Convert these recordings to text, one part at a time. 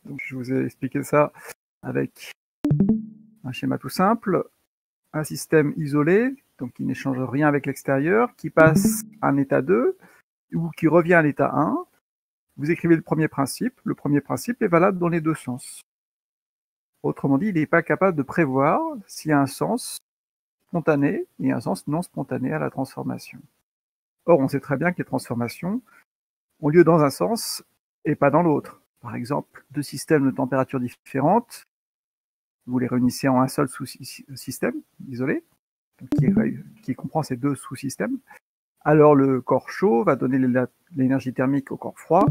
Donc, je vous ai expliqué ça avec un schéma tout simple. Un système isolé, donc qui n'échange rien avec l'extérieur, qui passe à un état 2 ou qui revient à l'état 1. Vous écrivez le premier principe. Le premier principe est valable dans les deux sens. Autrement dit, il n'est pas capable de prévoir s'il y a un sens spontané et un sens non spontané à la transformation. Or, on sait très bien que les transformations ont lieu dans un sens et pas dans l'autre. Par exemple, deux systèmes de température différentes, vous les réunissez en un seul sous-système isolé, qui comprend ces deux sous-systèmes. Alors le corps chaud va donner l'énergie thermique au corps froid,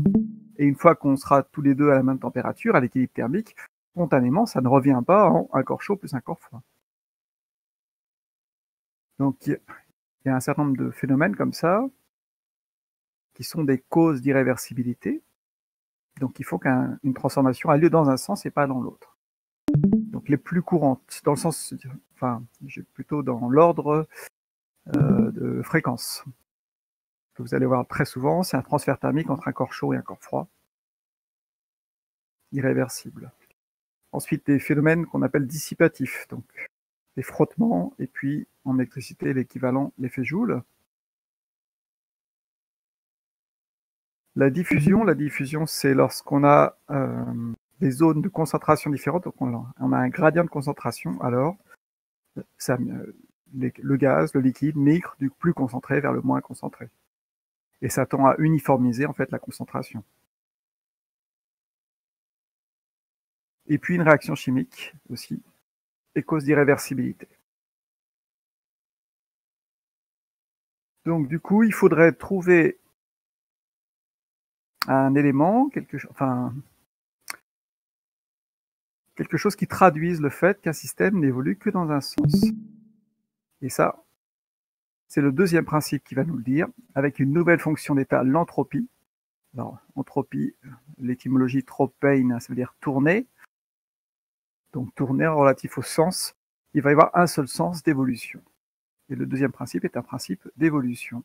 et une fois qu'on sera tous les deux à la même température, à l'équilibre thermique, spontanément, ça ne revient pas en un corps chaud plus un corps froid. Donc il y a un certain nombre de phénomènes comme ça, qui sont des causes d'irréversibilité, donc il faut qu'une transformation ait lieu dans un sens et pas dans l'autre. Donc les plus courantes, dans le sens, enfin, plutôt dans l'ordre de fréquence, que vous allez voir très souvent, c'est un transfert thermique entre un corps chaud et un corps froid, irréversible. Ensuite, des phénomènes qu'on appelle dissipatifs, donc des frottements, et puis en électricité, l'équivalent, l'effet Joule. La diffusion, c'est lorsqu'on a des zones de concentration différentes, donc on a un gradient de concentration, alors ça, le gaz, le liquide migre du plus concentré vers le moins concentré. Et ça tend à uniformiser en fait la concentration. Et puis une réaction chimique aussi, et cause d'irréversibilité. Donc du coup, il faudrait trouver un élément, quelque chose qui traduise le fait qu'un système n'évolue que dans un sens. Et ça, c'est le deuxième principe qui va nous le dire, avec une nouvelle fonction d'état, l'entropie. Alors, entropie, l'étymologie tropein, ça veut dire tourner. Donc tourner relatif au sens, il va y avoir un seul sens d'évolution. Et le deuxième principe est un principe d'évolution.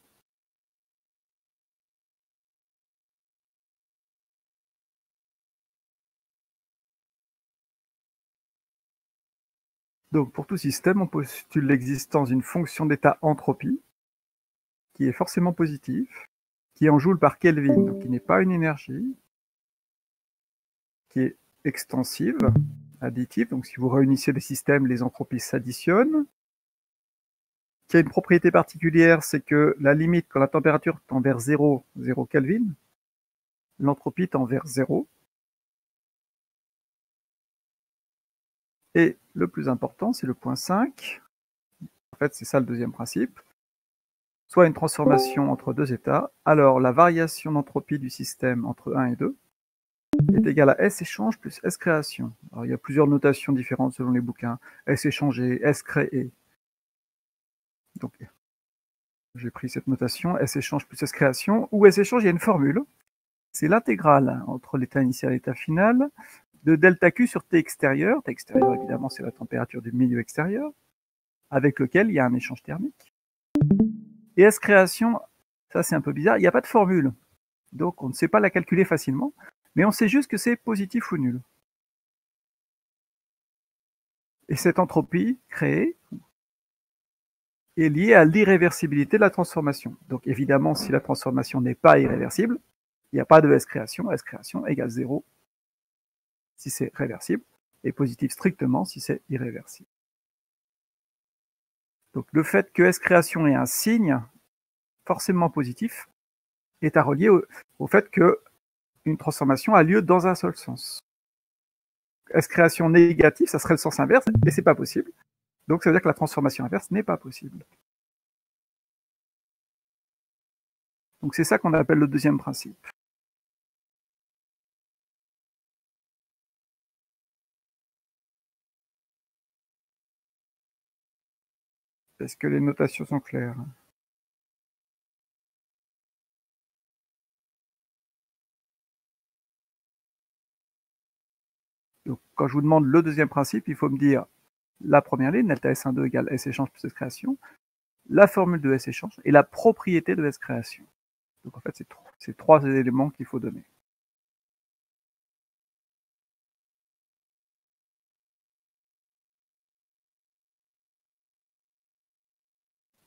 Donc pour tout système, on postule l'existence d'une fonction d'état entropie, qui est forcément positive, qui est en joule par Kelvin, donc qui n'est pas une énergie, qui est extensive, additive, donc si vous réunissez des systèmes, les entropies s'additionnent, qui a une propriété particulière, c'est que la limite, quand la température tend vers 0 Kelvin, l'entropie tend vers 0. Et le plus important, c'est le point 5. En fait, c'est ça le deuxième principe. Soit une transformation entre deux états, alors la variation d'entropie du système entre 1 et 2 est égale à S échange plus S création. Alors, il y a plusieurs notations différentes selon les bouquins. S échangé, S créé. Donc, j'ai pris cette notation, S échange plus S création. Ou S échange, il y a une formule. C'est l'intégrale entre l'état initial et l'état final de delta Q sur T extérieur. T extérieur, évidemment, c'est la température du milieu extérieur, avec lequel il y a un échange thermique. Et S création, ça c'est un peu bizarre, il n'y a pas de formule. Donc on ne sait pas la calculer facilement, mais on sait juste que c'est positif ou nul. Et cette entropie créée est liée à l'irréversibilité de la transformation. Donc évidemment, si la transformation n'est pas irréversible, il n'y a pas de S création égale 0 si c'est réversible, et positif strictement si c'est irréversible. Donc le fait que S création ait un signe forcément positif est à relier au fait qu'une transformation a lieu dans un seul sens. S création négative, ça serait le sens inverse, et c'est pas possible. Donc ça veut dire que la transformation inverse n'est pas possible. Donc c'est ça qu'on appelle le deuxième principe. Est-ce que les notations sont claires? Donc quand je vous demande le deuxième principe, il faut me dire la première ligne, delta S12 égale S échange plus S création, la formule de S échange et la propriété de S création. Donc en fait, c'est trois éléments qu'il faut donner.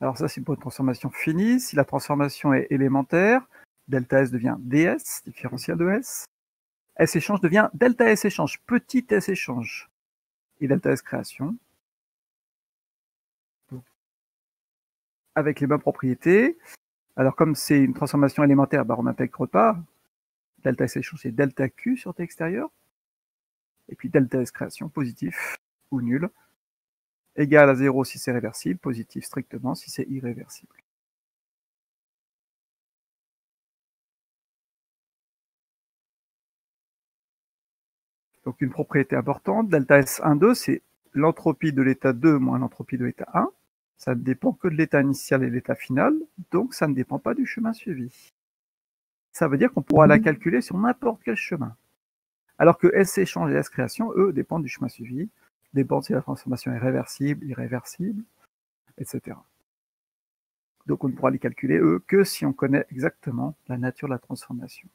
Alors ça, c'est pour une transformation finie. Si la transformation est élémentaire, delta S devient ds, différentiel de S. S échange devient delta S échange, petit S échange. Et delta S création. Avec les mêmes propriétés. Alors comme c'est une transformation élémentaire, on n'intègre pas. Delta S échange, c'est delta Q sur T extérieur. Et puis delta S création, positif ou nul, égal à 0 si c'est réversible, positif strictement si c'est irréversible. Donc une propriété importante, delta S12, c'est l'entropie de l'état 2 moins l'entropie de l'état 1. Ça ne dépend que de l'état initial et de l'état final, donc ça ne dépend pas du chemin suivi. Ça veut dire qu'on pourra la calculer sur n'importe quel chemin. Alors que S échange et S création, eux, dépendent du chemin suivi, dépendent si la transformation est réversible, irréversible, etc. Donc on ne pourra les calculer, eux, que si on connaît exactement la nature de la transformation.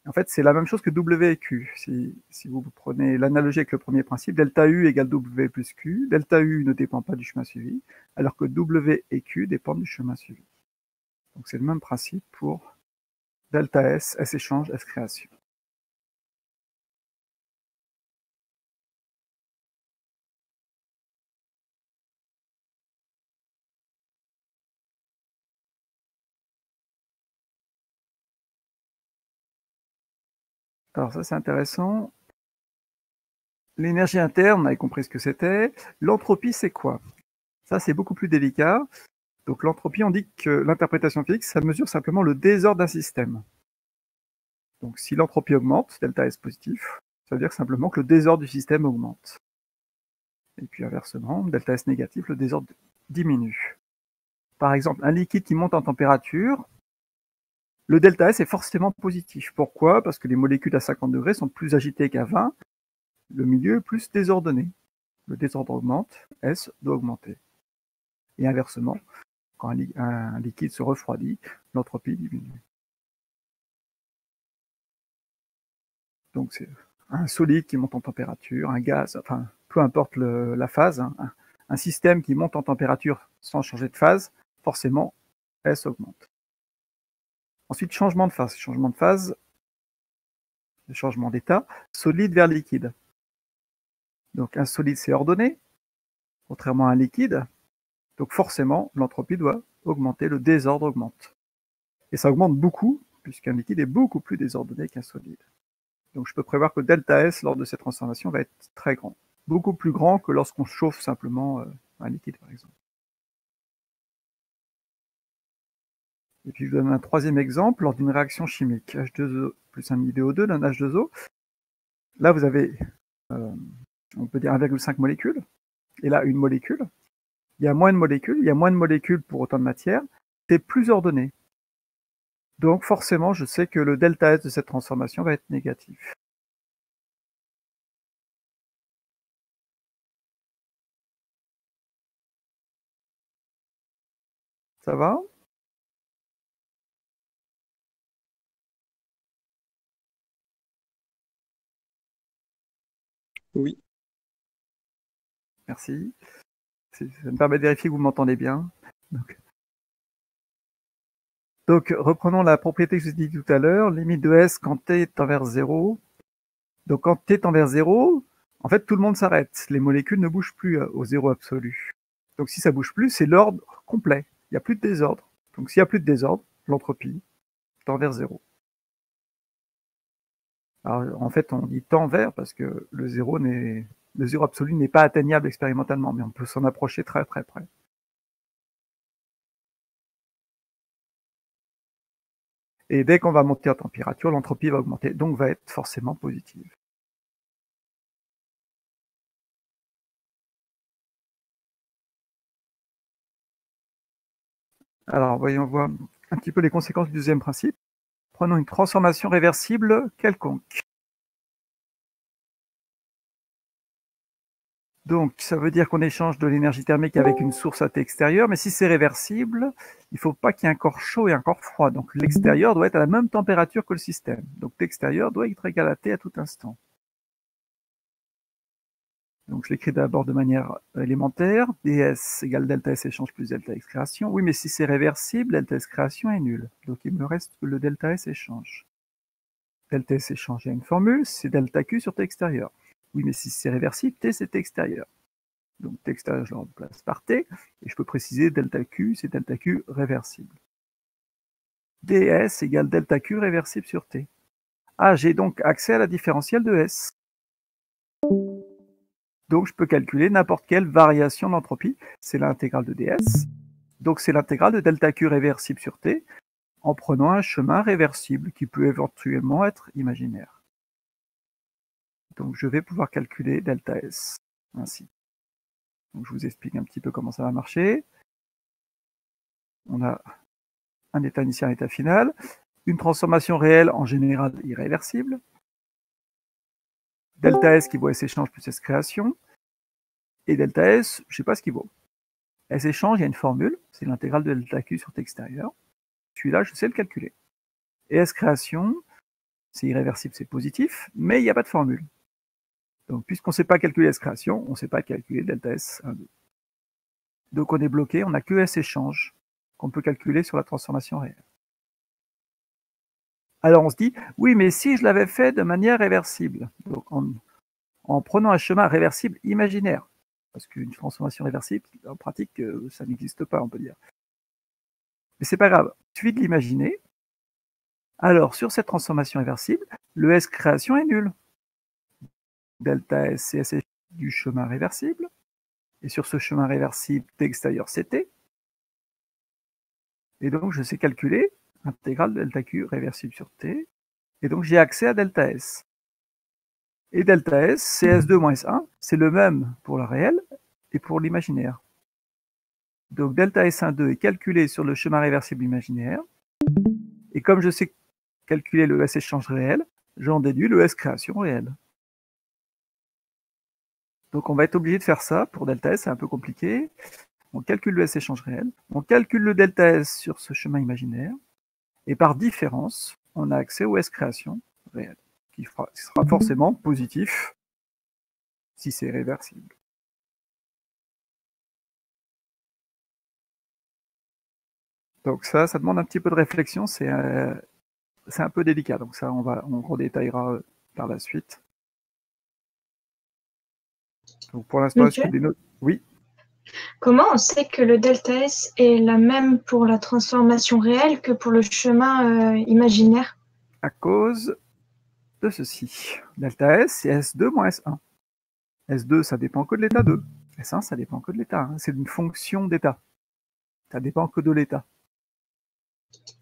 En fait, c'est la même chose que W et Q. Si vous prenez l'analogie avec le premier principe, delta U égale W plus Q, delta U ne dépend pas du chemin suivi, alors que W et Q dépendent du chemin suivi. Donc c'est le même principe pour delta S, S échange, S création. Alors ça c'est intéressant. L'énergie interne, on avait compris ce que c'était. L'entropie, c'est quoi? Ça, c'est beaucoup plus délicat. Donc l'entropie, on dit que l'interprétation physique, ça mesure simplement le désordre d'un système. Donc si l'entropie augmente, delta S positif, ça veut dire simplement que le désordre du système augmente. Et puis inversement, delta S négatif, le désordre diminue. Par exemple, un liquide qui monte en température, le delta S est forcément positif. Pourquoi? Parce que les molécules à 50 degrés sont plus agitées qu'à 20, le milieu est plus désordonné. Le désordre augmente, S doit augmenter. Et inversement, quand un liquide se refroidit, l'entropie diminue. Donc c'est un solide qui monte en température, un gaz, enfin peu importe la phase, hein, un système qui monte en température sans changer de phase, forcément S augmente. Ensuite, changement de phase. Changement de phase, le changement d'état, solide vers liquide. Donc un solide c'est ordonné, contrairement à un liquide, donc forcément l'entropie doit augmenter, le désordre augmente. Et ça augmente beaucoup, puisqu'un liquide est beaucoup plus désordonné qu'un solide. Donc je peux prévoir que delta S lors de cette transformation va être très grand. Beaucoup plus grand que lorsqu'on chauffe simplement un liquide par exemple. Et puis je vous donne un troisième exemple lors d'une réaction chimique. H2O plus un IDO2 d'un H2O. Là vous avez, on peut dire 1,5 molécules. Et là une molécule. Il y a moins de molécules, il y a moins de molécules pour autant de matière. C'est plus ordonné. Donc forcément je sais que le delta S de cette transformation va être négatif. Ça va? Oui. Merci. Ça me permet de vérifier que vous m'entendez bien. Donc, reprenons la propriété que je vous ai dit tout à l'heure, limite de S quand t est envers 0. Donc, quand t est envers 0, en fait, tout le monde s'arrête. Les molécules ne bougent plus au zéro absolu. Donc, si ça bouge plus, c'est l'ordre complet. Il n'y a plus de désordre. Donc, s'il n'y a plus de désordre, l'entropie tend vers 0. Alors, en fait, on dit tend vers parce que le zéro absolu n'est pas atteignable expérimentalement, mais on peut s'en approcher très très près. Et dès qu'on va monter en température, l'entropie va augmenter, donc va être forcément positive. Alors, voyons voir un petit peu les conséquences du deuxième principe. Prenons une transformation réversible quelconque. Donc, ça veut dire qu'on échange de l'énergie thermique avec une source à T extérieure, mais si c'est réversible, il ne faut pas qu'il y ait un corps chaud et un corps froid. Donc, l'extérieur doit être à la même température que le système. Donc, T extérieur doit être égal à T à tout instant. Donc je l'écris d'abord de manière élémentaire. ds égale delta S échange plus delta X création. Oui, mais si c'est réversible, delta S création est nul. Donc il me reste que le delta S échange. Delta S échange, il y a une formule, c'est delta Q sur T extérieur. Oui, mais si c'est réversible, T c'est T extérieur. Donc T extérieur, je le remplace par T, et je peux préciser delta Q, c'est delta Q réversible. ds égale delta Q réversible sur T. Ah, j'ai donc accès à la différentielle de S. Donc je peux calculer n'importe quelle variation d'entropie, c'est l'intégrale de ds. Donc c'est l'intégrale de delta Q réversible sur T, en prenant un chemin réversible qui peut éventuellement être imaginaire. Donc je vais pouvoir calculer delta S ainsi. Donc je vous explique un petit peu comment ça va marcher. On a un état initial, un état final, une transformation réelle en général irréversible, delta S qui vaut S échange plus S création, et delta S, je ne sais pas ce qu'il vaut. S échange, il y a une formule, c'est l'intégrale de delta Q sur T extérieur. Celui-là, je sais le calculer. Et S création, c'est irréversible, c'est positif, mais il n'y a pas de formule. Donc, puisqu'on ne sait pas calculer S création, on ne sait pas calculer delta S 1, 2. Donc, on est bloqué, on n'a que S échange qu'on peut calculer sur la transformation réelle. Alors, on se dit, oui, mais si je l'avais fait de manière réversible, donc en prenant un chemin réversible imaginaire, parce qu'une transformation réversible, en pratique, ça n'existe pas, on peut dire. Mais c'est pas grave, il suffit de l'imaginer. Alors, sur cette transformation réversible, le S création est nul. Delta S, c'est S du chemin réversible. Et sur ce chemin réversible, T extérieur, c'est T. Et donc, je sais calculer intégrale de delta Q réversible sur T. Et donc, j'ai accès à delta S. Et delta S, c'est S2 moins S1. C'est le même pour le réel et pour l'imaginaire. Donc, delta S12 est calculé sur le chemin réversible imaginaire. Et comme je sais calculer le S échange réel, j'en déduis le S création réel. Donc on va être obligé de faire ça pour delta S, c'est un peu compliqué. On calcule le S échange réel, on calcule le delta S sur ce chemin imaginaire, et par différence, on a accès au S création réel, qui sera forcément positif si c'est réversible. Donc ça demande un petit peu de réflexion, c'est un peu délicat, donc ça on redétaillera par la suite. Donc pour l'instant, est-ce que des notes? Oui. Comment on sait que le delta S est la même pour la transformation réelle que pour le chemin imaginaire? À cause de ceci. Delta S, c'est S2 moins S1. S2, ça dépend que de l'état 2. S1, ça dépend que de l'état 1. C'est une fonction d'état. Ça dépend que de l'état.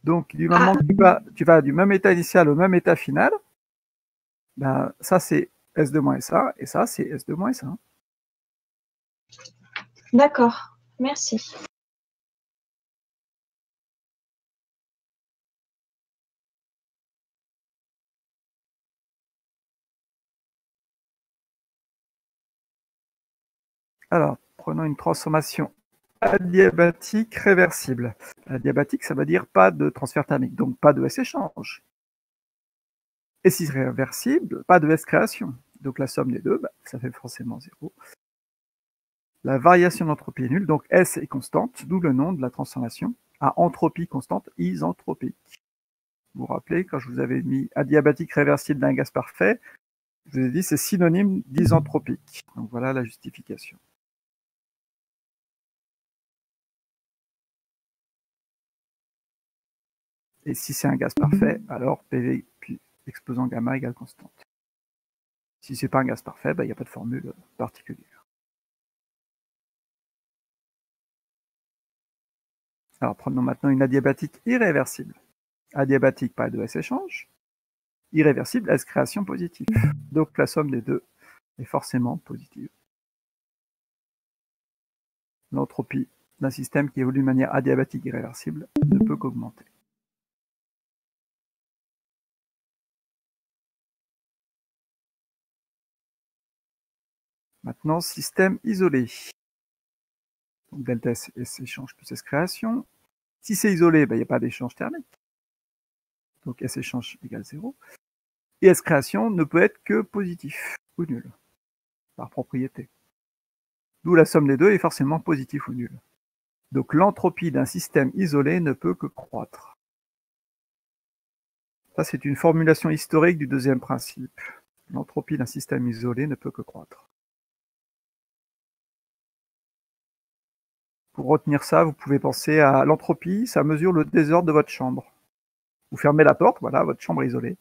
Donc, du moment que tu vas du même état initial au même état final, ben, ça c'est S2 moins S1, et ça c'est S2 moins S1. D'accord, merci. Alors, prenons une transformation adiabatique réversible. Adiabatique, ça veut dire pas de transfert thermique, donc pas de S-échange. Et si c'est réversible, pas de S-création. Donc la somme des deux, bah, ça fait forcément 0. La variation d'entropie est nulle, donc S est constante, d'où le nom de la transformation à entropie constante isentropique. Vous vous rappelez, quand je vous avais mis adiabatique réversible d'un gaz parfait, je vous ai dit c'est synonyme d'isentropique. Donc voilà la justification. Et si c'est un gaz parfait, alors PV puis exposant gamma égale constante. Si c'est pas un gaz parfait, il n'y a pas de formule particulière. Alors prenons maintenant une adiabatique irréversible. Adiabatique, pas de S-échange. Irréversible, S-création positive. Donc la somme des deux est forcément positive. L'entropie d'un système qui évolue de manière adiabatique irréversible ne peut qu'augmenter. Maintenant, système isolé. Donc delta S, S échange plus S création. Si c'est isolé, il n'y a pas d'échange thermique. Donc S échange égale 0. Et S création ne peut être que positif ou nul. par propriété. D'où la somme des deux est forcément positive ou nulle. Donc l'entropie d'un système isolé ne peut que croître. Ça, c'est une formulation historique du deuxième principe. L'entropie d'un système isolé ne peut que croître. Pour retenir ça, vous pouvez penser à l'entropie, ça mesure le désordre de votre chambre. Vous fermez la porte, voilà, votre chambre est isolée.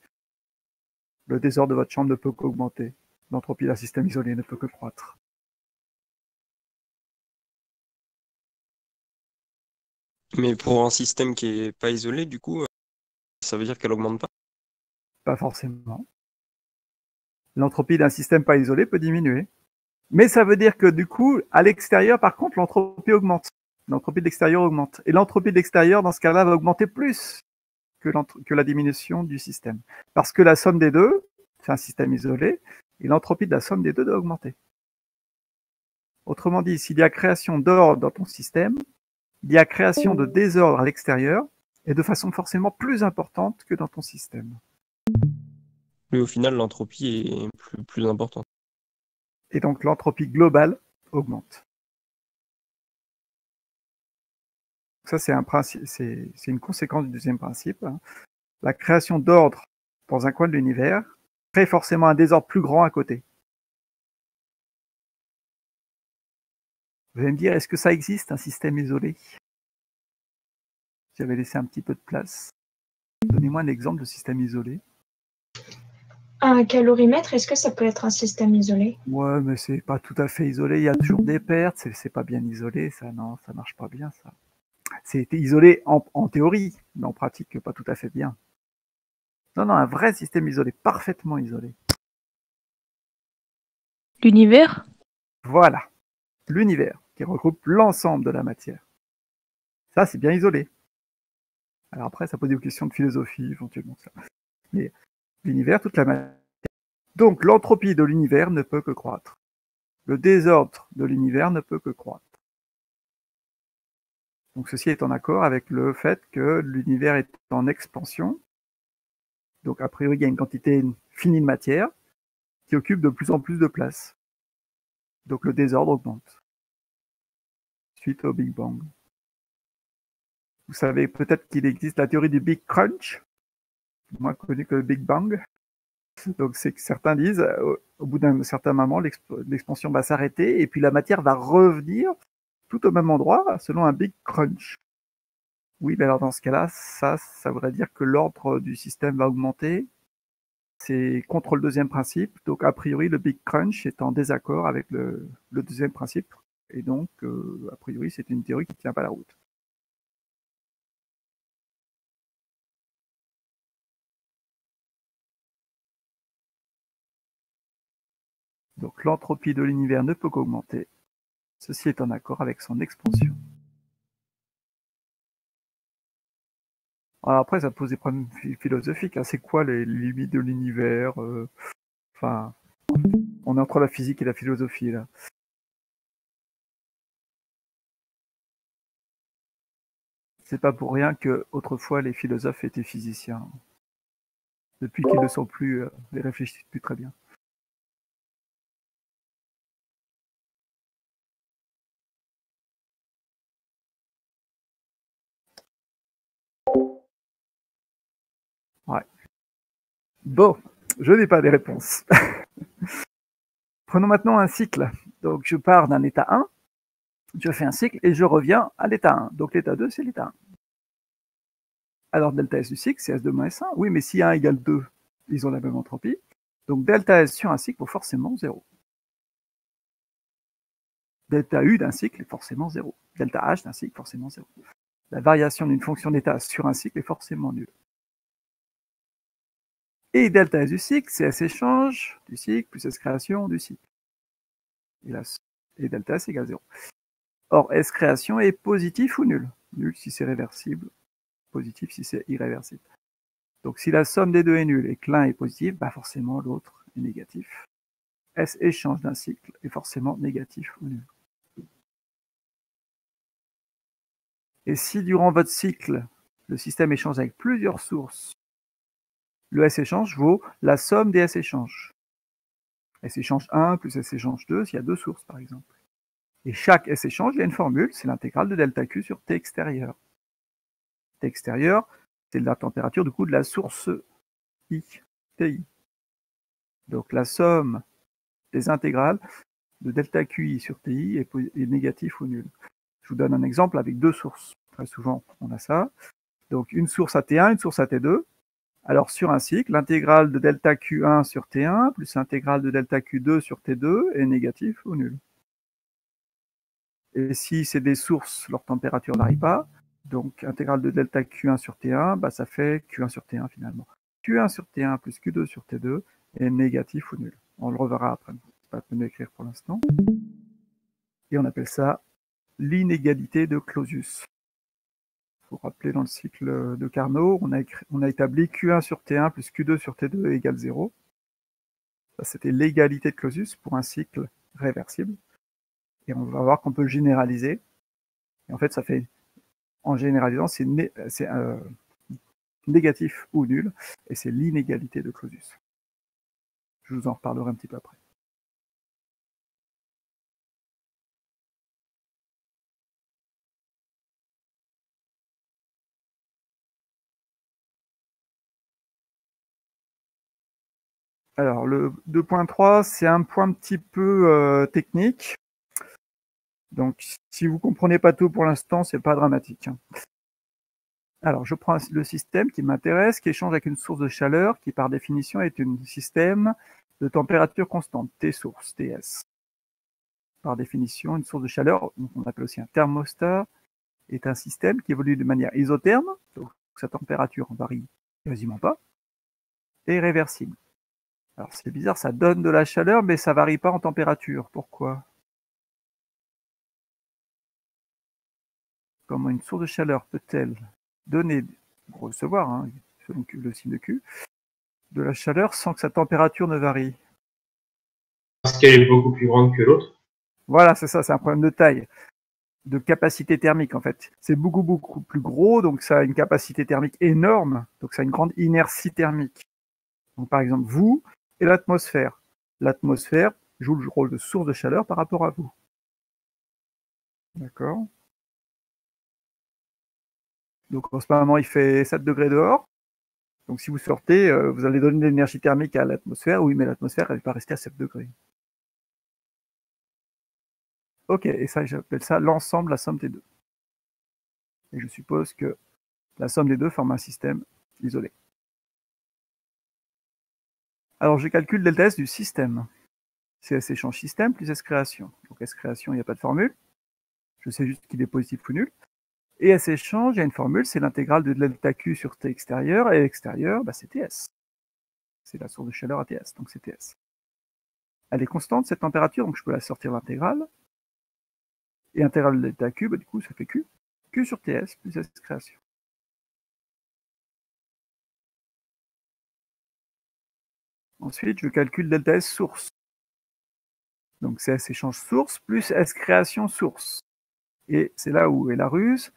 Le désordre de votre chambre ne peut qu'augmenter. L'entropie d'un système isolé ne peut que croître. Mais pour un système qui est pas isolé, du coup, ça veut dire qu'elle augmente pas? Pas forcément. L'entropie d'un système pas isolé peut diminuer. Mais ça veut dire que du coup, à l'extérieur, par contre, l'entropie augmente. L'entropie de l'extérieur augmente. Et l'entropie de l'extérieur, dans ce cas-là, va augmenter plus que la diminution du système. Parce que la somme des deux, c'est un système isolé, et l'entropie de la somme des deux doit augmenter. Autrement dit, s'il y a création d'ordre dans ton système, il y a création de désordre à l'extérieur, et de façon forcément plus importante que dans ton système. Mais au final, l'entropie est plus importante. Et donc l'entropie globale augmente. Ça, c'est un principe, c'est une conséquence du deuxième principe. La création d'ordre dans un coin de l'univers crée forcément un désordre plus grand à côté. Vous allez me dire, est-ce que ça existe, un système isolé? J'avais laissé un petit peu de place. Donnez-moi un exemple de système isolé. Un calorimètre, est-ce que ça peut être un système isolé? Ouais, mais c'est pas tout à fait isolé. Il y a toujours des pertes. C'est pas bien isolé, ça. Non, ça marche pas bien, ça. C'est isolé en théorie, mais en pratique, pas tout à fait bien. Non, non, un vrai système isolé, parfaitement isolé. L'univers? Voilà. L'univers, qui regroupe l'ensemble de la matière. Ça, c'est bien isolé. Alors après, ça pose des questions de philosophie, éventuellement. Ça. Mais l'univers, toute la matière. Donc, l'entropie de l'univers ne peut que croître. Le désordre de l'univers ne peut que croître. Donc, ceci est en accord avec le fait que l'univers est en expansion. Donc, a priori, il y a une quantité finie de matière qui occupe de plus en plus de place. Donc, le désordre augmente suite au Big Bang. Vous savez peut-être qu'il existe la théorie du Big Crunch, moins connue que le Big Bang. Donc, c'est que certains disent, au bout d'un certain moment, l'expansion va s'arrêter et puis la matière va revenir tout au même endroit selon un Big Crunch. Oui, mais alors dans ce cas-là, ça voudrait dire que l'ordre du système va augmenter. C'est contre le deuxième principe. Donc, a priori, le Big Crunch est en désaccord avec le deuxième principe. Et donc, a priori, c'est une théorie qui ne tient pas la route. Donc, l'entropie de l'univers ne peut qu'augmenter. Ceci est en accord avec son expansion. Alors après, ça pose des problèmes philosophiques. C'est quoi les limites de l'univers? Enfin, on est entre la physique et la philosophie, là. C'est pas pour rien que autrefois les philosophes étaient physiciens. Depuis qu'ils ne le sont plus, ils réfléchissent plus très bien. Ouais. Bon, je n'ai pas les réponses. Prenons maintenant un cycle. Donc je pars d'un état 1, je fais un cycle et je reviens à l'état 1. Donc l'état 2, c'est l'état 1. Alors delta S du cycle, c'est S2 moins S1. Oui, mais si 1 égale 2, ils ont la même entropie. Donc delta S sur un cycle vaut forcément 0. Delta U d'un cycle est forcément 0. Delta H d'un cycle, forcément 0. La variation d'une fonction d'état sur un cycle est forcément nulle. Et delta S du cycle, c'est S échange du cycle plus S création du cycle. Et delta S égale 0. Or, S création est positif ou nul? Nul si c'est réversible, positif si c'est irréversible. Donc si la somme des deux est nulle et que l'un est positif, bah forcément l'autre est négatif. S échange d'un cycle est forcément négatif ou nul. Et si durant votre cycle, le système échange avec plusieurs sources, le S échange vaut la somme des S échanges. S échange 1 plus S échange 2 s'il y a deux sources, par exemple. Et chaque S échange, il y a une formule, c'est l'intégrale de delta Q sur T extérieur. T extérieur, c'est la température du coup de la source I, TI. Donc la somme des intégrales de delta QI sur TI est négatif ou nul. Je vous donne un exemple avec deux sources. Très souvent, on a ça. Donc une source à T1, une source à T2. Alors sur un cycle, l'intégrale de delta Q1 sur T1 plus l'intégrale de delta Q2 sur T2 est négatif ou nul. Et si c'est des sources, leur température ne varie pas. Donc intégrale de delta Q1 sur T1, bah, ça fait Q1 sur T1 finalement. Q1 sur T1 plus Q2 sur T2 est négatif ou nul. On le reverra après. C'est pas la peine d'écrire pour l'instant. Et on appelle ça l'inégalité de Clausius. Il faut rappeler dans le cycle de Carnot, on a établi Q1 sur T1 plus Q2 sur T2 égale 0. Ça, c'était l'égalité de Clausius pour un cycle réversible. Et on va voir qu'on peut le généraliser. Et en fait, ça fait, en généralisant, c'est négatif ou nul. Et c'est l'inégalité de Clausius. Je vous en reparlerai un petit peu après. Alors, le 2.3, c'est un point un petit peu technique. Donc, si vous ne comprenez pas tout pour l'instant, c'est pas dramatique. Alors, je prends le système qui m'intéresse, qui échange avec une source de chaleur, qui par définition est un système de température constante, T source, TS. Par définition, une source de chaleur, on appelle aussi un thermostat, est un système qui évolue de manière isotherme, donc sa température ne varie quasiment pas, et réversible. Alors c'est bizarre, ça donne de la chaleur, mais ça ne varie pas en température. Pourquoi? Comment une source de chaleur peut-elle donner, recevoir, hein, selon le signe de Q, de la chaleur sans que sa température ne varie? Parce qu'elle est beaucoup plus grande que l'autre. Voilà, c'est ça, c'est un problème de taille, de capacité thermique en fait. C'est beaucoup plus gros, donc ça a une capacité thermique énorme, donc ça a une grande inertie thermique. Donc par exemple, vous et l'atmosphère. L'atmosphère joue le rôle de source de chaleur par rapport à vous. D'accord? Donc en ce moment, il fait 7 degrés dehors. Donc si vous sortez, vous allez donner de l'énergie thermique à l'atmosphère. Oui, mais l'atmosphère, elle ne va pas rester à 7 degrés. Ok, et ça, j'appelle ça l'ensemble, la somme des deux. Et je suppose que la somme des deux forme un système isolé. Alors je calcule delta S du système. C'est S échange système plus S création. Donc S création, il n'y a pas de formule. Je sais juste qu'il est positif ou nul. Et S échange, il y a une formule, c'est l'intégrale de delta Q sur T extérieur. Et extérieur, bah, c'est TS. C'est la source de chaleur à TS, donc c'est TS. Elle est constante, cette température, donc je peux la sortir l'intégrale. Et intégrale de delta Q, bah, du coup, ça fait Q. Q sur TS plus S création. Ensuite, je calcule delta S source. Donc c'est S échange source plus S création source. Et c'est là où est la ruse.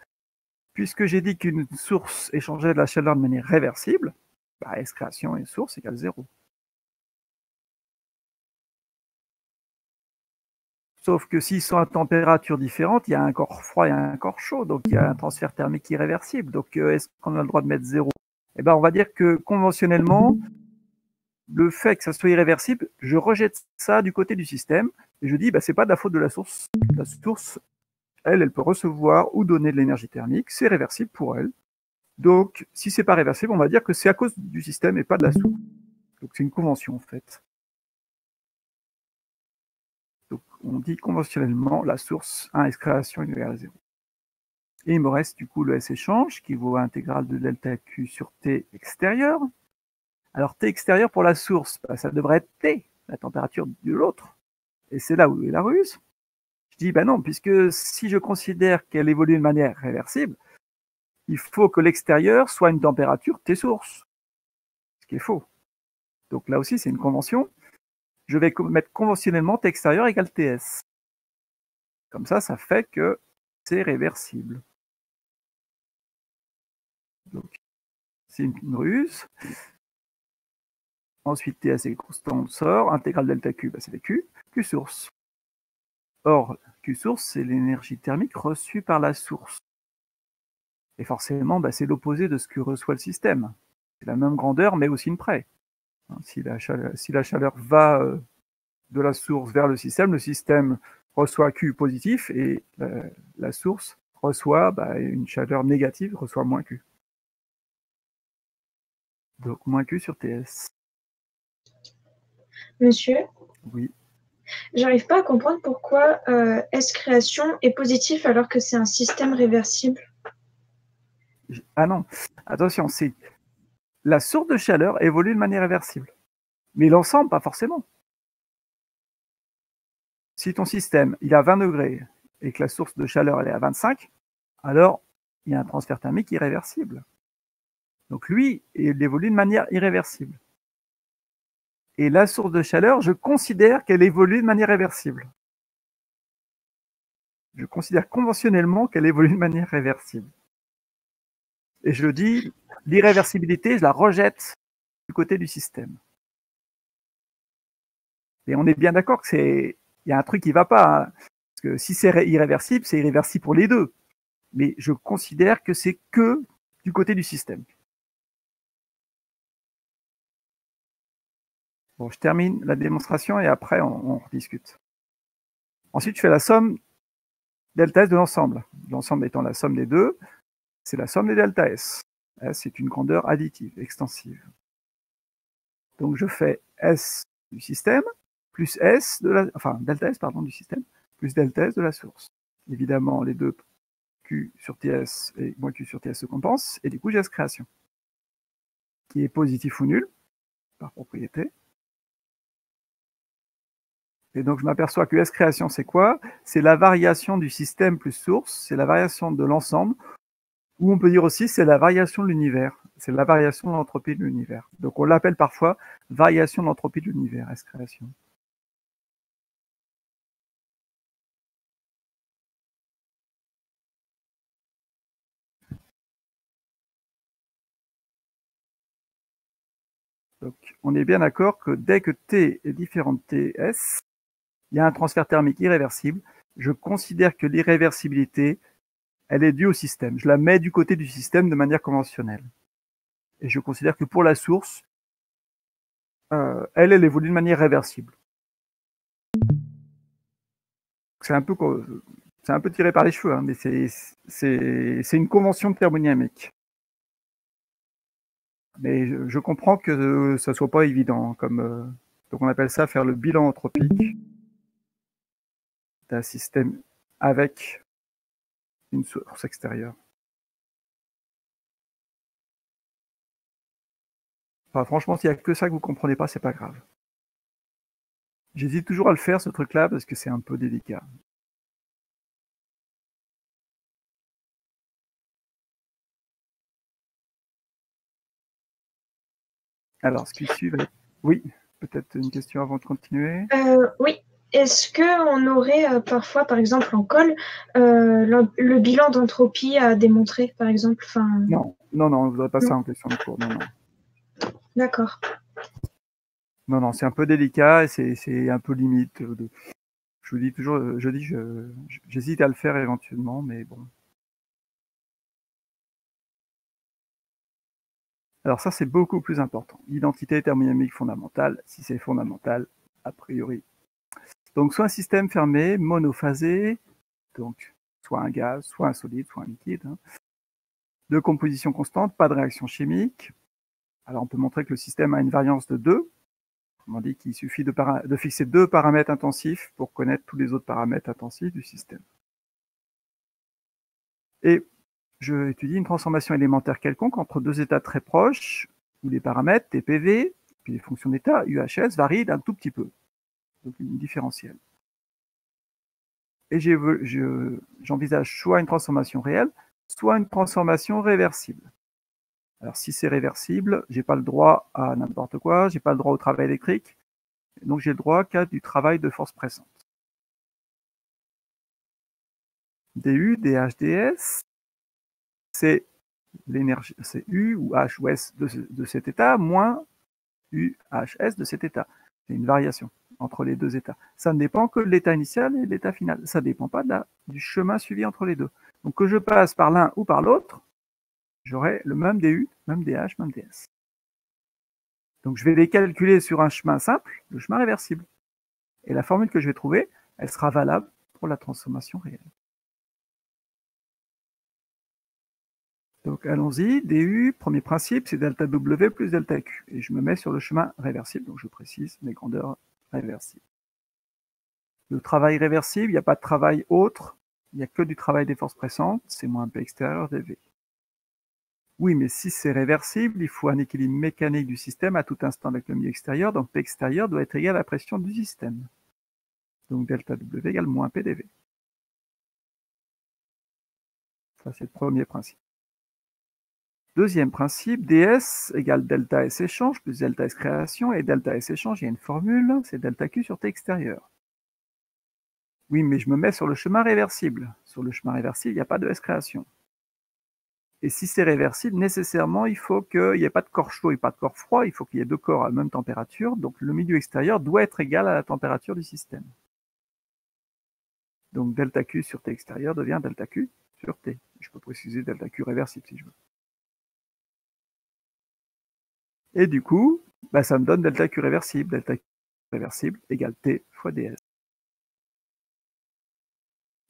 Puisque j'ai dit qu'une source échangeait de la chaleur de manière réversible, bah, S création et source égale 0. Sauf que s'ils sont à température différente, il y a un corps froid et un corps chaud, donc il y a un transfert thermique irréversible. Donc est-ce qu'on a le droit de mettre 0? Eh ben, on va dire que conventionnellement, le fait que ça soit irréversible, je rejette ça du côté du système et je dis bah, c'est pas de la faute de la source. La source, elle peut recevoir ou donner de l'énergie thermique, c'est réversible pour elle. Donc, si c'est pas réversible, on va dire que c'est à cause du système et pas de la source. Donc, c'est une convention en fait. Donc, on dit conventionnellement la source 1 S création égale à 0. Et il me reste du coup le S échange qui vaut intégrale de delta Q sur T extérieur. Alors T extérieur pour la source, bah, ça devrait être T, la température de l'autre. Et c'est là où est la ruse. Je dis, bah non, puisque si je considère qu'elle évolue de manière réversible, il faut que l'extérieur soit une température T source. Ce qui est faux. Donc là aussi, c'est une convention. Je vais mettre conventionnellement T extérieur égale TS. Comme ça fait que c'est réversible. Donc, c'est une ruse. Ensuite, TS est constant, on sort. Intégrale delta Q, bah, c'est les Q. Q source. Or, Q source, c'est l'énergie thermique reçue par la source. Et forcément, bah, c'est l'opposé de ce que reçoit le système. C'est la même grandeur, mais aussi une près. Si la chaleur va de la source vers le système reçoit Q positif et la source reçoit une chaleur négative, reçoit moins Q. Donc moins Q sur TS. Monsieur, Oui. j'arrive pas à comprendre pourquoi S création est positif alors que c'est un système réversible. Ah non, attention, c'est la source de chaleur évolue de manière réversible. Mais l'ensemble, pas forcément. Si ton système il est à 20 degrés et que la source de chaleur elle est à 25, alors il y a un transfert thermique irréversible. Donc lui, il évolue de manière irréversible. Et la source de chaleur, je considère qu'elle évolue de manière réversible. Je considère conventionnellement qu'elle évolue de manière réversible. Et je dis, l'irréversibilité, je la rejette du côté du système. Et on est bien d'accord que il y a un truc qui ne va pas. Hein. Parce que si c'est irréversible pour les deux. Mais je considère que c'est que du côté du système. Bon, je termine la démonstration et après on rediscute. Ensuite, je fais la somme delta S de l'ensemble. L'ensemble étant la somme des deux, c'est la somme des delta S. S est une grandeur additive, extensive. Donc je fais S du système plus S de delta S du système plus delta S de la source. Évidemment, les deux Q sur TS et moins Q sur TS se compensent, et du coup j'ai S création, qui est positif ou nul, par propriété. Et donc je m'aperçois que S création c'est quoi? C'est la variation du système plus source, c'est la variation de l'ensemble, ou on peut dire aussi c'est la variation de l'univers, c'est la variation de l'entropie de l'univers. Donc on l'appelle parfois variation de l'entropie de l'univers, S création. Donc on est bien d'accord que dès que T est différent de TS, il y a un transfert thermique irréversible. Je considère que l'irréversibilité, elle est due au système. Je la mets du côté du système de manière conventionnelle. Et je considère que pour la source, elle évolue de manière réversible. C'est un peu tiré par les cheveux, hein, mais c'est une convention thermodynamique. Mais je comprends que ça soit pas évident. Donc on appelle ça faire le bilan entropique d'un système avec une source extérieure. Enfin, franchement, s'il n'y a que ça que vous ne comprenez pas, c'est pas grave. J'hésite toujours à le faire, ce truc-là, parce que c'est un peu délicat. Alors, ce qui suit va être... Oui, peut-être une question avant de continuer. Oui. Est-ce qu'on aurait parfois, par exemple en colle, le bilan d'entropie à démontrer, par exemple Non, on ne voudrait pas ça en question de cours. Non. D'accord. Non, c'est un peu délicat et c'est un peu limite. Je vous dis toujours, j'hésite à le faire éventuellement, mais bon. Alors ça, c'est beaucoup plus important. L'identité thermodynamique fondamentale, si c'est fondamental, a priori. Donc, soit un système fermé, monophasé, donc soit un gaz, soit un solide, soit un liquide, hein, de composition constante, pas de réaction chimique. Alors, on peut montrer que le système a une variance de 2. On dit qu'il suffit de fixer 2 paramètres intensifs pour connaître tous les autres paramètres intensifs du système. Et je étudie une transformation élémentaire quelconque entre deux états très proches, où les paramètres TPV, puis les fonctions d'état UHS varient d'un tout petit peu, donc une différentielle. Et j'envisage soit une transformation réelle, soit une transformation réversible. Alors si c'est réversible, j'ai pas le droit à n'importe quoi, j'ai pas le droit au travail électrique, donc j'ai le droit qu'à du travail de force pressante. DU, DH, DS, c'est l'énergie, c'est U ou H ou S de cet état moins UHS de cet état. C'est une variation entre les deux états. Ça ne dépend que de l'état initial et de l'état final. Ça ne dépend pas du chemin suivi entre les deux. Donc que je passe par l'un ou par l'autre, j'aurai le même DU, même DH, même DS. Donc je vais les calculer sur un chemin simple, le chemin réversible. Et la formule que je vais trouver, elle sera valable pour la transformation réelle. Donc allons-y, DU, premier principe, c'est delta W plus delta Q. Et je me mets sur le chemin réversible, donc je précise mes grandeurs réversibles. Le travail réversible, il n'y a pas de travail autre, il n'y a que du travail des forces pressantes, c'est moins P extérieur dV. Oui, mais si c'est réversible, il faut un équilibre mécanique du système à tout instant avec le milieu extérieur, donc P extérieur doit être égal à la pression du système. Donc delta W égale moins PdV. Ça, c'est le premier principe. Deuxième principe, ds égale delta S échange plus delta S création, et delta S échange, il y a une formule, c'est delta Q sur T extérieur. Oui, mais je me mets sur le chemin réversible. Sur le chemin réversible, il n'y a pas de S création. Et si c'est réversible, nécessairement, il faut qu'il n'y ait pas de corps chaud et pas de corps froid, il faut qu'il y ait deux corps à la même température, donc le milieu extérieur doit être égal à la température du système. Donc delta Q sur T extérieur devient delta Q sur T. Je peux préciser delta Q réversible si je veux. Et du coup, ça me donne delta Q réversible. Delta Q réversible égale T fois ds.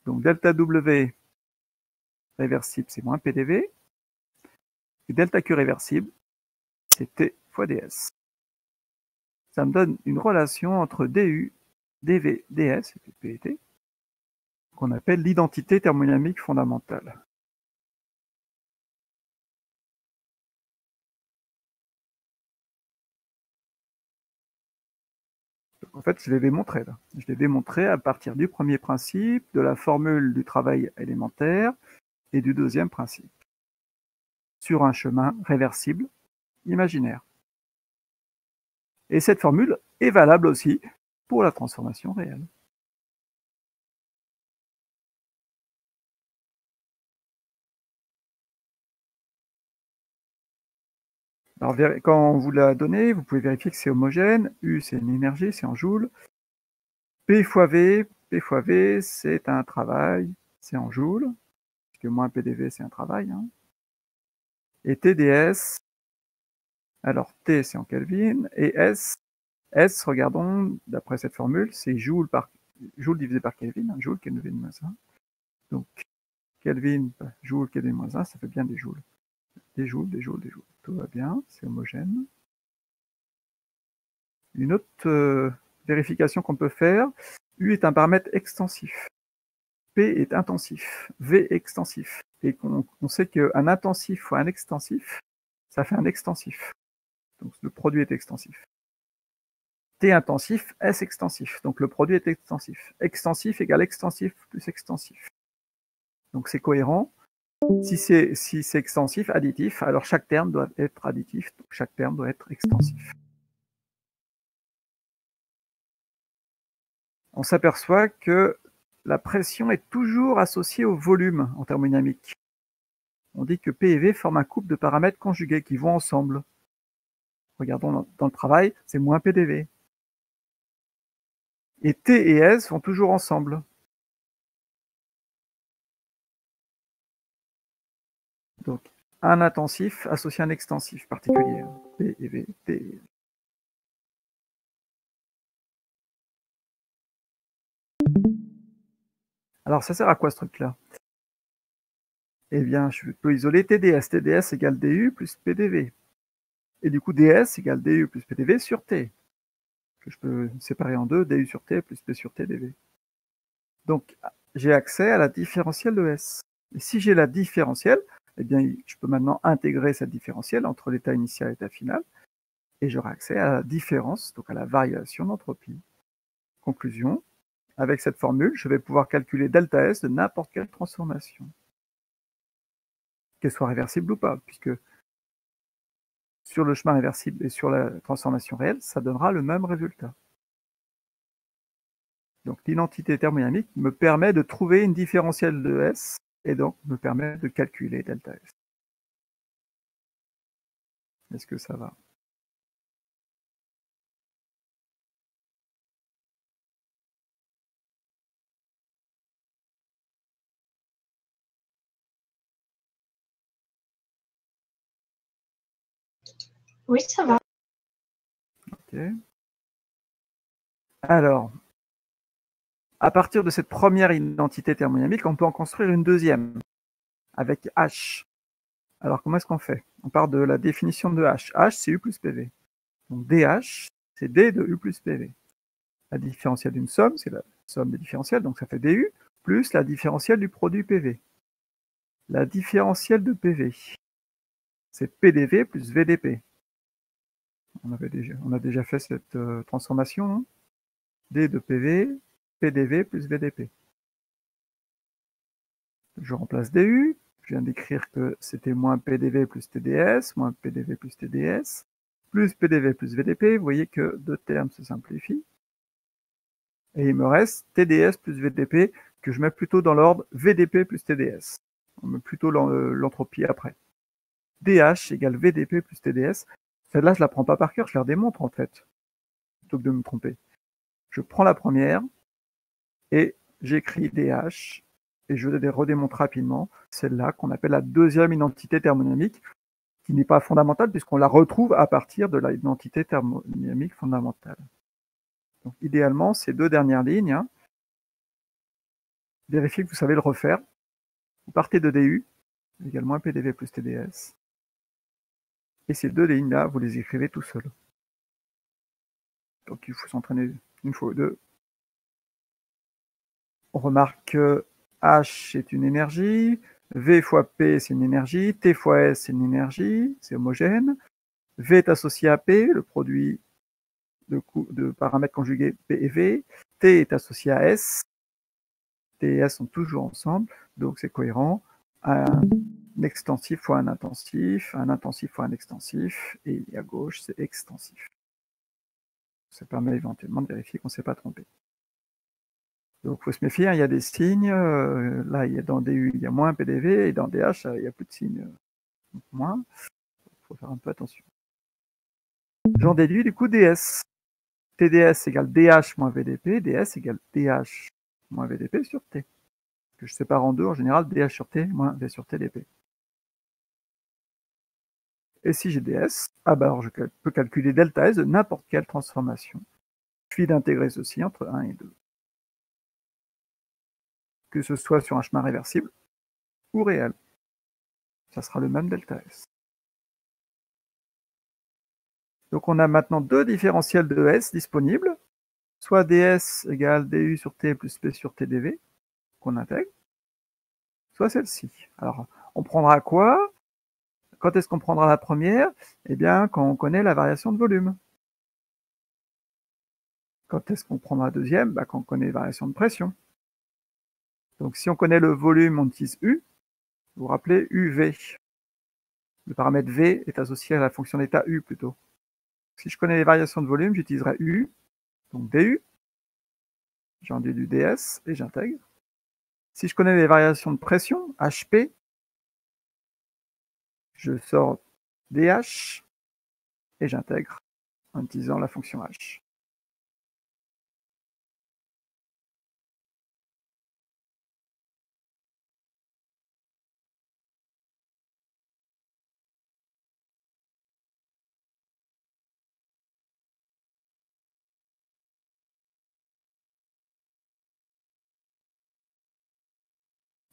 Donc delta W réversible, c'est moins PdV. Et delta Q réversible, c'est T fois ds. Ça me donne une relation entre du, dv, ds, et P et T, qu'on appelle l'identité thermodynamique fondamentale. En fait, je l'ai démontré là. Je l'ai démontré à partir du premier principe, de la formule du travail élémentaire et du deuxième principe, sur un chemin réversible imaginaire. Et cette formule est valable aussi pour la transformation réelle. Alors, quand on vous l'a donné, vous pouvez vérifier que c'est homogène. U, c'est une énergie, c'est en joules. P fois V, c'est un travail, c'est en joules, puisque moins PdV, c'est un travail. Hein. Et TdS, alors T, c'est en Kelvin, et S, regardons, d'après cette formule, c'est joule divisé par Kelvin, un joule, Kelvin moins 1. Donc, Kelvin, joule, Kelvin moins 1, ça fait bien des joules. Des joules. Tout va bien, c'est homogène. Une autre vérification qu'on peut faire, U est un paramètre extensif, P est intensif, V extensif. Et on sait qu'un intensif fois un extensif, ça fait un extensif. Donc le produit est extensif. T intensif, S extensif. Donc le produit est extensif. Extensif égale extensif plus extensif. Donc c'est cohérent. Si c'est extensif, additif, alors chaque terme doit être additif, donc chaque terme doit être extensif. On s'aperçoit que la pression est toujours associée au volume en thermodynamique. On dit que P et V forment un couple de paramètres conjugués qui vont ensemble. Regardons dans le travail, c'est moins PdV. Et T et S vont toujours ensemble. Donc, un intensif associé à un extensif particulier. P et V, T et V. Alors, ça sert à quoi ce truc-là? Eh bien, je peux isoler TdS. TdS égale du plus PdV. Et du coup, ds égale du plus PdV sur T. Que je peux séparer en deux, du sur T plus P sur T dV. Donc, j'ai accès à la différentielle de S. Et si j'ai la différentielle, eh bien, je peux maintenant intégrer cette différentielle entre l'état initial et l'état final, et j'aurai accès à la différence, donc à la variation d'entropie. Conclusion, avec cette formule, je vais pouvoir calculer delta S de n'importe quelle transformation, qu'elle soit réversible ou pas, puisque sur le chemin réversible et sur la transformation réelle, ça donnera le même résultat. Donc l'identité thermodynamique me permet de trouver une différentielle de S, et donc me permet de calculer delta S. Est-ce que ça va? Oui, ça va. Ok. Alors, à partir de cette première identité thermodynamique, on peut en construire une deuxième avec H. Alors, comment est-ce qu'on fait? On part de la définition de H. H, c'est U plus PV. Donc, DH, c'est D de U plus PV. La différentielle d'une somme, c'est la somme des différentiels, donc ça fait DU, plus la différentielle du produit PV. La différentielle de PV, c'est PDV plus VDP. On a déjà fait cette transformation. Hein. D de PV, PDV plus VDP. Je remplace DU. Je viens d'écrire que c'était moins PDV plus TDS, moins PDV plus TDS, plus PDV plus VDP. Vous voyez que deux termes se simplifient. Et il me reste TDS plus VDP, que je mets plutôt dans l'ordre VDP plus TDS. On met plutôt l'entropie après. DH égale VDP plus TDS. Celle-là, je la prends pas par cœur, je la redémontre en fait, plutôt que de me tromper. Je prends la première et j'écris DH et je les redémontre rapidement. Celle-là qu'on appelle la deuxième identité thermodynamique, qui n'est pas fondamentale puisqu'on la retrouve à partir de l'identité thermodynamique fondamentale. Donc idéalement, ces deux dernières lignes, hein, vérifiez que vous savez le refaire. Vous partez de DU, également un PDV plus TDS. Et ces deux lignes-là, vous les écrivez tout seul. Donc il faut s'entraîner une fois ou deux. On remarque que H est une énergie, V fois P c'est une énergie, T fois S c'est une énergie, c'est homogène. V est associé à P, le produit de paramètres conjugués P et V. T est associé à S. T et S sont toujours ensemble, donc c'est cohérent. Un extensif fois un intensif fois un extensif, et à gauche c'est extensif. Ça permet éventuellement de vérifier qu'on ne s'est pas trompé. Donc il faut se méfier, hein, il y a des signes. Là, il y a dans DU, il y a moins PDV, et dans DH, il n'y a plus de signes. Donc, moins. Il faut faire un peu attention. J'en déduis du coup DS. TDS égale DH moins VDP, DS égale DH moins VDP sur T. Que je sépare en deux, en général, DH sur T moins V sur TDP. Et si j'ai DS, alors je peux calculer delta S de n'importe quelle transformation. Il suffit d'intégrer ceci entre 1 et 2. Que ce soit sur un chemin réversible ou réel. Ça sera le même delta S. Donc on a maintenant deux différentiels de S disponibles, soit ds égale du sur t plus p sur tdv, qu'on intègre, soit celle-ci. Alors on prendra quoi? Quand est-ce qu'on prendra la première? Eh bien quand on connaît la variation de volume. Quand est-ce qu'on prendra la deuxième? Quand on connaît la variation de pression. Donc si on connaît le volume, on utilise U. Vous vous rappelez UV. Le paramètre V est associé à la fonction d'état U plutôt. Si je connais les variations de volume, j'utiliserai U, donc DU. J'en déduis DS et j'intègre. Si je connais les variations de pression, HP, je sors DH et j'intègre en utilisant la fonction H.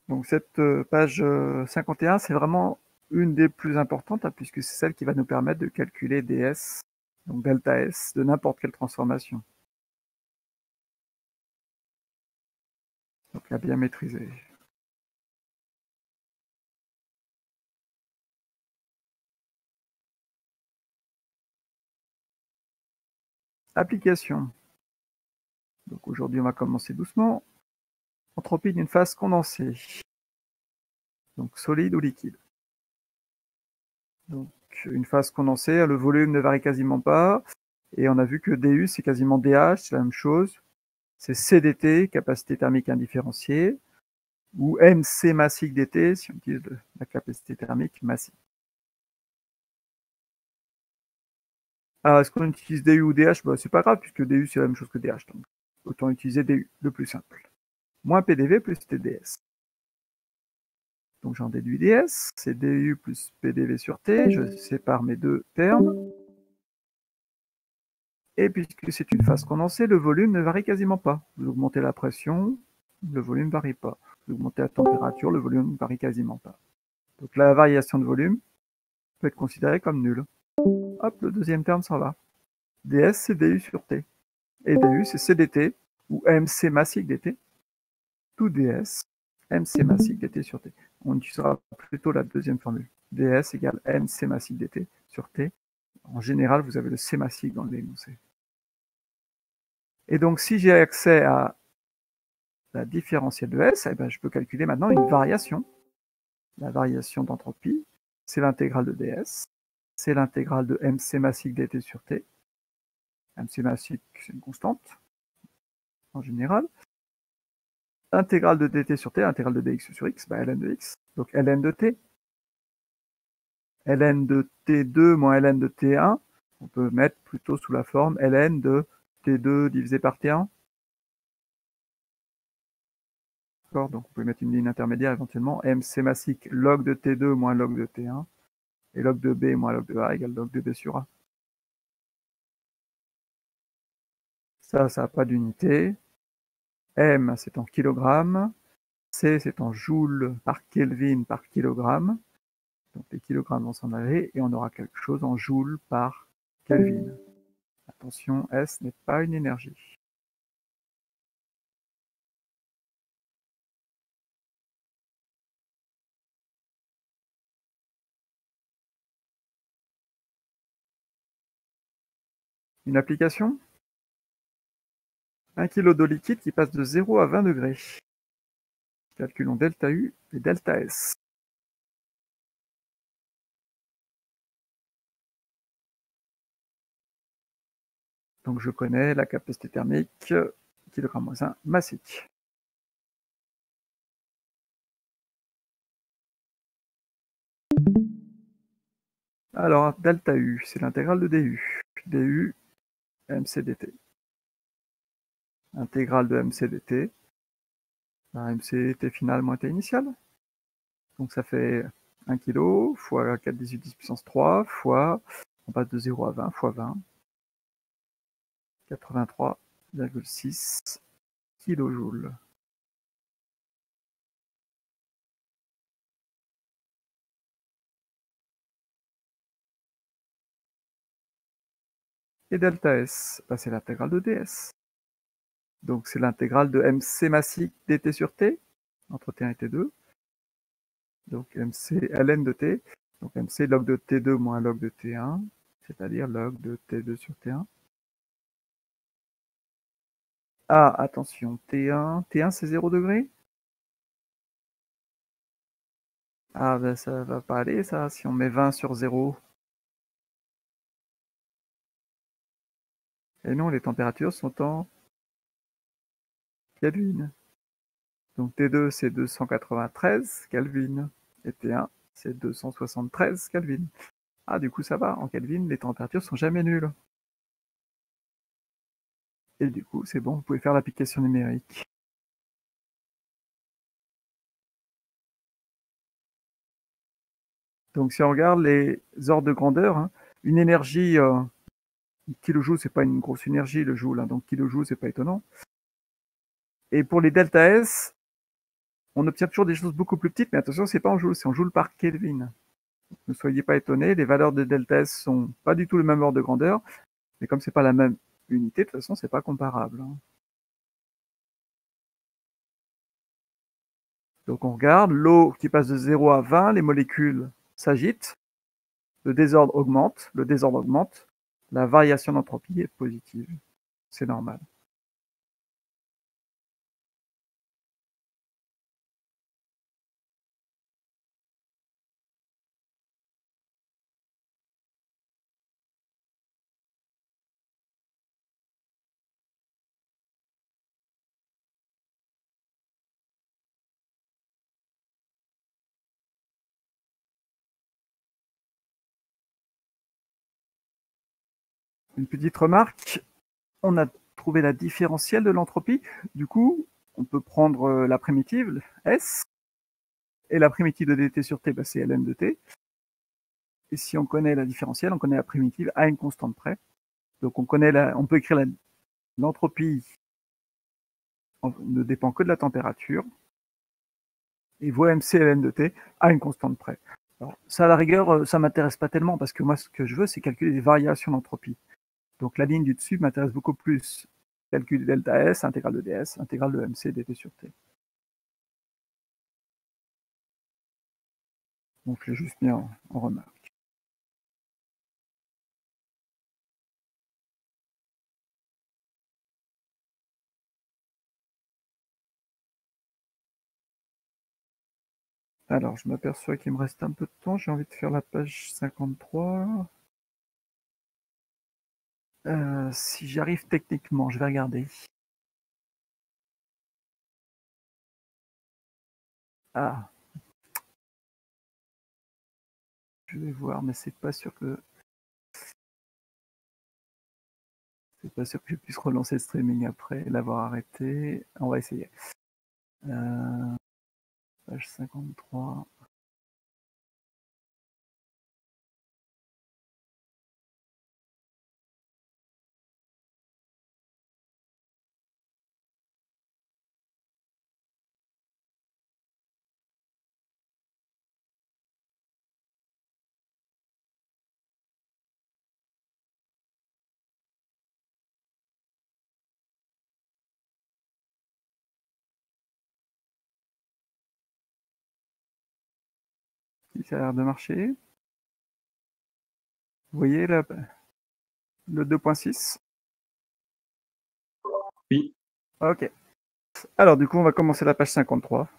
Donc cette page 51, c'est vraiment une des plus importantes, hein, puisque c'est celle qui va nous permettre de calculer DS, donc delta S, de n'importe quelle transformation. Donc à bien maîtriser. Application. Donc aujourd'hui, on va commencer doucement. Entropie d'une phase condensée. Donc solide ou liquide. Donc une phase condensée, le volume ne varie quasiment pas. Et on a vu que DU, c'est quasiment DH, c'est la même chose. C'est CDT, capacité thermique indifférenciée, ou MC massique DT, si on utilise la capacité thermique massique. Alors, est-ce qu'on utilise DU ou DH? C'est pas grave, puisque DU, c'est la même chose que DH. Donc, autant utiliser DU, le plus simple. Moins PDV plus TDS. Donc, j'en déduis DS, c'est DU plus PDV sur T. Je sépare mes deux termes. Et puisque c'est une phase condensée, le volume ne varie quasiment pas. Vous augmentez la pression, le volume ne varie pas. Vous augmentez la température, le volume ne varie quasiment pas. Donc la variation de volume peut être considérée comme nulle. Hop, le deuxième terme s'en va. ds, c'est du sur t. Et du, c'est cdt, ou mc massique dt. Tout ds, mc massique dt sur t. On utilisera plutôt la deuxième formule. ds égale mc massique dt sur t. En général, vous avez le c massique dans l'énoncé. Et donc, si j'ai accès à la différentielle de S, eh ben, je peux calculer maintenant une variation. La variation d'entropie, c'est l'intégrale de ds, c'est l'intégrale de mc massique dt sur t. mc massique, c'est une constante, en général. Intégrale de dt sur t, intégrale de dx sur x, bah, ln de x, donc ln de t. ln de t2 moins ln de t1, on peut mettre plutôt sous la forme ln de t2 divisé par t1. Donc vous pouvez mettre une ligne intermédiaire éventuellement, mc massique log de t2 moins log de t1, et log de b moins log de a égale log de b sur a. Ça n'a pas d'unité. M, c'est en kilogrammes. C, c'est en joules par Kelvin par kilogramme. Donc les kilogrammes vont s'en aller, et on aura quelque chose en joules par Kelvin. Attention, S n'est pas une énergie. Une application ? 1 kg d'eau liquide qui passe de 0 à 20 degrés. Calculons delta U et delta S. Donc je connais la capacité thermique, kg-1 massique. Alors, delta U, c'est l'intégrale de du. du, mc dt. Intégrale de mc dt. mc t final moins t initial. Donc ça fait 1 kg fois 4 18 10 puissance 3 fois, on passe de 0 à 20 fois 20, 83,6 kJ. Et delta S, bah, c'est l'intégrale de ds. Donc c'est l'intégrale de mc massique dt sur t, entre t1 et t2. Donc mc ln de t, donc mc log de t2 moins log de t1, c'est-à-dire log de t2 sur t1. Ah, attention, t1 c'est 0 degré. Ah ben ça va pas aller ça, si on met 20 sur 0. Et non, les températures sont en Kelvin. Donc T2 c'est 293 Kelvin et T1 c'est 273 Kelvin. Ah du coup ça va, en Kelvin les températures sont jamais nulles. Et du coup c'est bon, vous pouvez faire l'application numérique. Donc si on regarde les ordres de grandeur, hein, une énergie, kilojoule c'est pas une grosse énergie le joule, hein, donc kilojoule c'est pas étonnant. Et pour les delta S, on obtient toujours des choses beaucoup plus petites, mais attention, c'est pas en joule, c'est en joule par Kelvin. Ne soyez pas étonnés, les valeurs de delta S sont pas du tout le même ordre de grandeur, mais comme c'est pas la même unité, de toute façon, c'est pas comparable. Hein. Donc on regarde, l'eau qui passe de 0 à 20, les molécules s'agitent, le désordre augmente, la variation d'entropie est positive. C'est normal. Une petite remarque, on a trouvé la différentielle de l'entropie, du coup, on peut prendre la primitive, S, et la primitive de dt sur t, bah, c'est ln de t. Et si on connaît la différentielle, on connaît la primitive à une constante près. Donc on peut écrire l'entropie ne dépend que de la température, et vos MC et Ln de T à une constante près. Alors, ça, à la rigueur, ça m'intéresse pas tellement, parce que moi, ce que je veux, c'est calculer les variations d'entropie. Donc la ligne du dessus m'intéresse beaucoup plus. Calcul delta S, intégrale de ds, intégrale de MC dt sur T. Donc je l'ai juste mis en remarque. Alors, je m'aperçois qu'il me reste un peu de temps. J'ai envie de faire la page 53. Si j'y arrive techniquement, je vais regarder. Ah. Je vais voir, mais c'est pas sûr que je puisse relancer le streaming après l'avoir arrêté. On va essayer. Page 53. Ça a l'air de marcher. Vous voyez là, le 2.6? Oui. Ok. Alors du coup, on va commencer la page 53.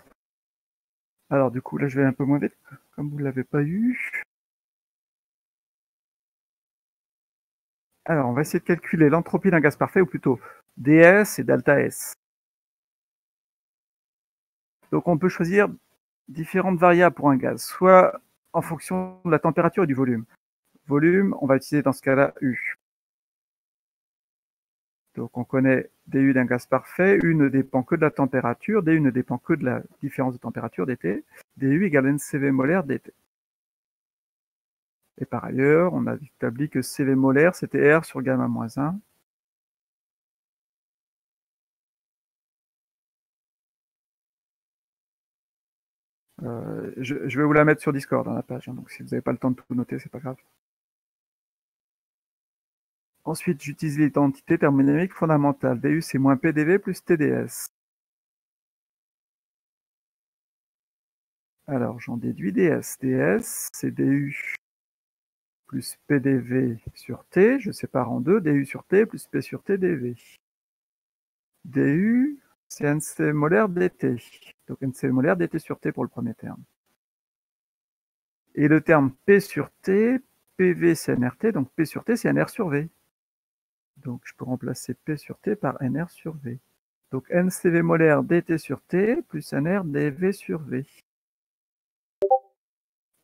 Alors du coup, là, je vais un peu moins vite, comme vous ne l'avez pas eu. Alors, on va essayer de calculer l'entropie d'un gaz parfait, ou plutôt ds et delta S. Donc on peut choisir différentes variables pour un gaz, soit en fonction de la température et du volume. Volume, on va utiliser dans ce cas-là U. Donc on connaît du d'un gaz parfait, U ne dépend que de la température, du ne dépend que de la différence de température dt, du égale NCV molaire dt. Et par ailleurs, on a établi que CV molaire, c'était R sur gamma moins 1. Je vais vous la mettre sur Discord dans la page, hein, donc si vous n'avez pas le temps de tout noter, c'est pas grave. Ensuite, j'utilise l'identité thermodynamique fondamentale. du, c'est moins PdV plus TdS. Alors, j'en déduis ds. ds, c'est du plus PdV sur T. Je sépare en deux. du sur T plus P sur T dV. du, c'est NC molaire dt. Donc, NC molaire dt sur T pour le premier terme. Et le terme P sur T, PV c'est nRT, donc P sur T c'est nR sur V. Donc je peux remplacer P sur T par nR sur V. Donc NCV molaire dt sur T plus nR dV sur V.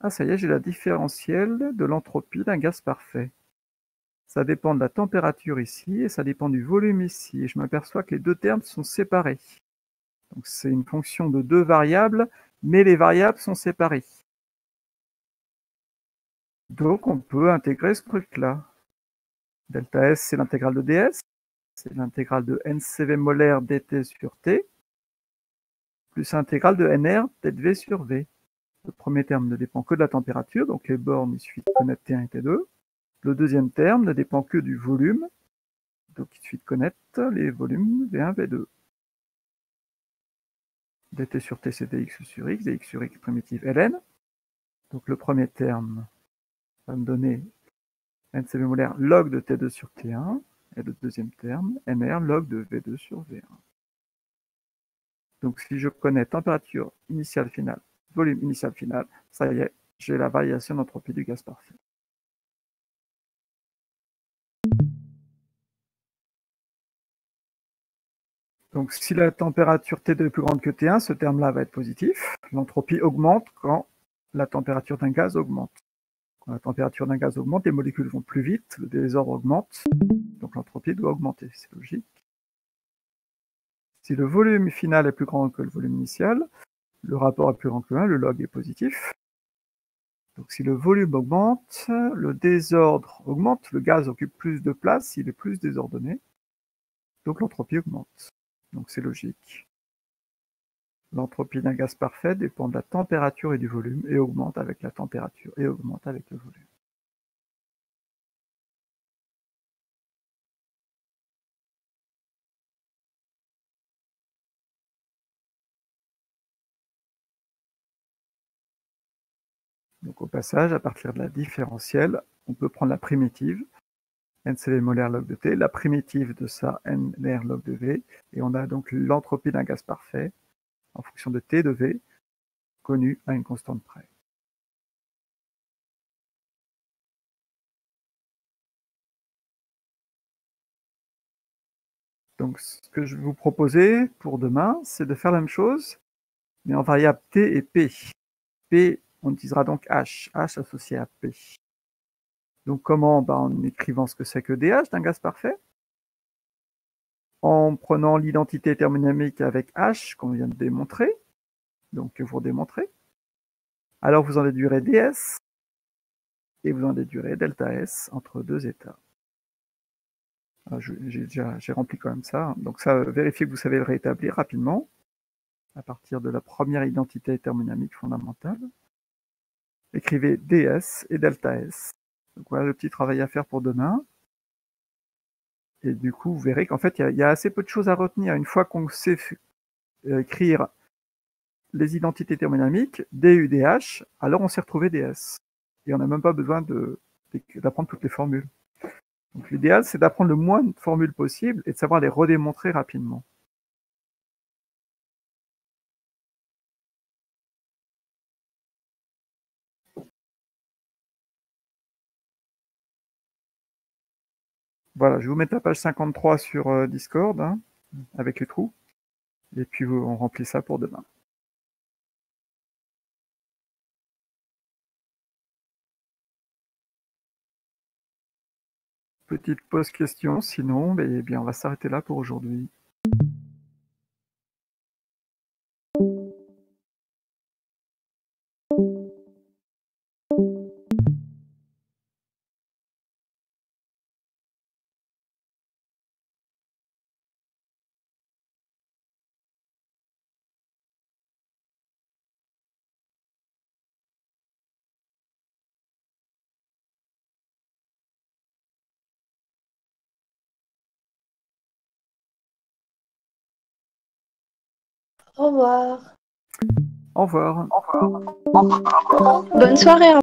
Ah ça y est, j'ai la différentielle de l'entropie d'un gaz parfait. Ça dépend de la température ici et ça dépend du volume ici. Et je m'aperçois que les deux termes sont séparés. Donc c'est une fonction de deux variables, mais les variables sont séparées. Donc on peut intégrer ce truc-là. Delta S, c'est l'intégrale de ds, c'est l'intégrale de NCV molaire dt sur T, plus l'intégrale de nR dV sur V. Le premier terme ne dépend que de la température, donc les bornes, il suffit de connaître T1 et T2. Le deuxième terme ne dépend que du volume, donc il suffit de connaître les volumes V1, V2. dt sur T, c'est dx sur x primitive ln. Donc le premier terme va me donner NCV molaire log de T2 sur T1, et le deuxième terme, nR log de V2 sur V1. Donc si je connais température initiale finale, volume initial final, ça y est, j'ai la variation d'entropie du gaz parfait. Donc si la température T2 est plus grande que T1, ce terme-là va être positif. L'entropie augmente quand la température d'un gaz augmente. Quand la température d'un gaz augmente, les molécules vont plus vite, le désordre augmente, donc l'entropie doit augmenter, c'est logique. Si le volume final est plus grand que le volume initial, le rapport est plus grand que 1, le log est positif. Donc si le volume augmente, le désordre augmente, le gaz occupe plus de place, il est plus désordonné, donc l'entropie augmente. Donc c'est logique. L'entropie d'un gaz parfait dépend de la température et du volume, et augmente avec la température, et augmente avec le volume. Donc au passage, à partir de la différentielle, on peut prendre la primitive, NCV molaire log de T, la primitive de ça, NR log de V, et on a donc l'entropie d'un gaz parfait en fonction de T de V, connue à une constante près. Donc ce que je vais vous proposer pour demain, c'est de faire la même chose, mais en variable T et P. P, on utilisera donc H, H associé à P. Donc comment? En écrivant ce que c'est que DH d'un gaz parfait, en prenant l'identité thermodynamique avec H qu'on vient de démontrer, donc que vous démontrez. Alors vous en déduirez ds et vous en déduirez delta S entre deux états. J'ai rempli quand même ça. Donc ça, vérifiez que vous savez le rétablir rapidement à partir de la première identité thermodynamique fondamentale. Écrivez ds et delta S. Donc voilà le petit travail à faire pour demain. Et du coup, vous verrez qu'en fait, il y a assez peu de choses à retenir. Une fois qu'on sait écrire les identités thermodynamiques, du, dh, alors on sait retrouver ds. Et on n'a même pas besoin d'apprendre toutes les formules. Donc l'idéal, c'est d'apprendre le moins de formules possible et de savoir les redémontrer rapidement. Voilà, je vais vous mettre la page 53 sur Discord, hein, avec les trous. Et puis on remplit ça pour demain. Petite pause question, sinon, eh bien, on va s'arrêter là pour aujourd'hui. Au revoir. Au revoir. Bonne soirée.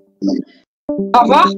Au revoir.